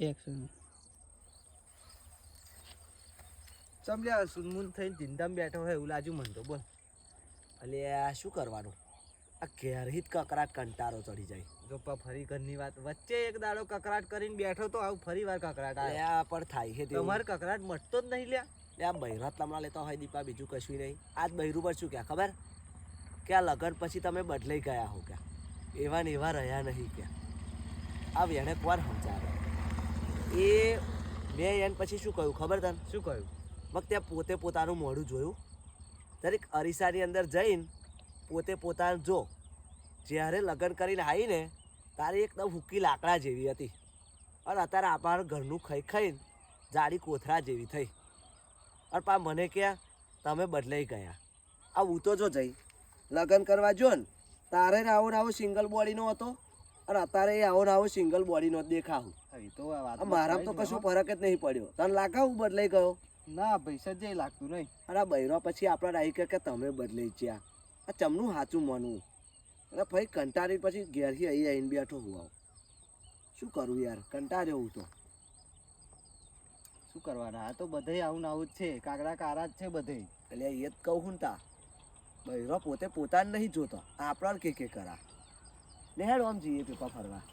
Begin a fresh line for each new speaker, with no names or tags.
Action
સમજ્યા સુનમુન થઈને ચિંતામાં બેઠો હોય એવું લાગ્યું મને તો બોલ.
એટલે આ શું કરવાનું આ ઘેરથી જ કકરાટ કંટાળો ચડી જાય.
જો ફરી ઘરની વાત વચ્ચે એક દાડો કકરાટ કરીને બેઠો તો આવું ફરી વાર કકરાટ આવે.
આ પણ થાય છે
તમારે કકરાટ મટતો જ નહીં લ્યા.
આ બૈરત લમણા લેતા હોય દીપા, બીજું કશું નહીં. આજ બૈરું પર શું ક્યાં ખબર કે આ લગ્ન પછી તમે બદલાઈ ગયા હો ક્યાં, એવા ને એવા રહ્યા નહીં ક્યાં. આ વેણે કોણ સમજાવે? એ મેં એને પછી શું કહ્યું ખબર તને?
શું કહ્યું?
મગ ત્યાં પોતે પોતાનું મોઢું જોયું, દરેક અરીસાની અંદર જઈને પોતે પોતાનું જો. જ્યારે લગ્ન કરીને આવીને તારે એકદમ હુકી લાકડા જેવી હતી અને અત્યારે આપણા ઘરનું ખાઈ ખાઈને જાડી કોથળા જેવી થઈ. અને પા મને ક્યાં તમે બદલાઈ ગયા. આ હું તો જો જઈ લગ્ન કરવા જો ને તારે આવો ને આવો સિંગલ બોડીનો હતો અને અત્યારે એ આવો ને આવો સિંગલ બોડીનો જ દેખાવું. મારામાં તો કશું ફરક જ નહીં પડ્યો. તને લાગે હું બદલાઈ ગયો?
ના ભાઈ સજ્જય લાગતું નહીં.
અરે બૈરો પછી આપણે રાહી કે તમે બદલાઈ ગયા. આ ચમનું સાચું માનવું. અરે ભાઈ કંટાળી પછી ઘેરથી અહીં આવીને બેઠો હું આવું. શું કરું યાર, કંટાળ્યો હું તો.
શું કરવાના, આ તો બધે આવું ને આવું જ છે. કાગડા કારા જ છે બધે.
એટલે એ જ કહું હું તા બૈરો પોતે પોતાને નહીં જોતો, આપણા કે કરા ને હેડ આમ જઈએ પેપા ફરવા.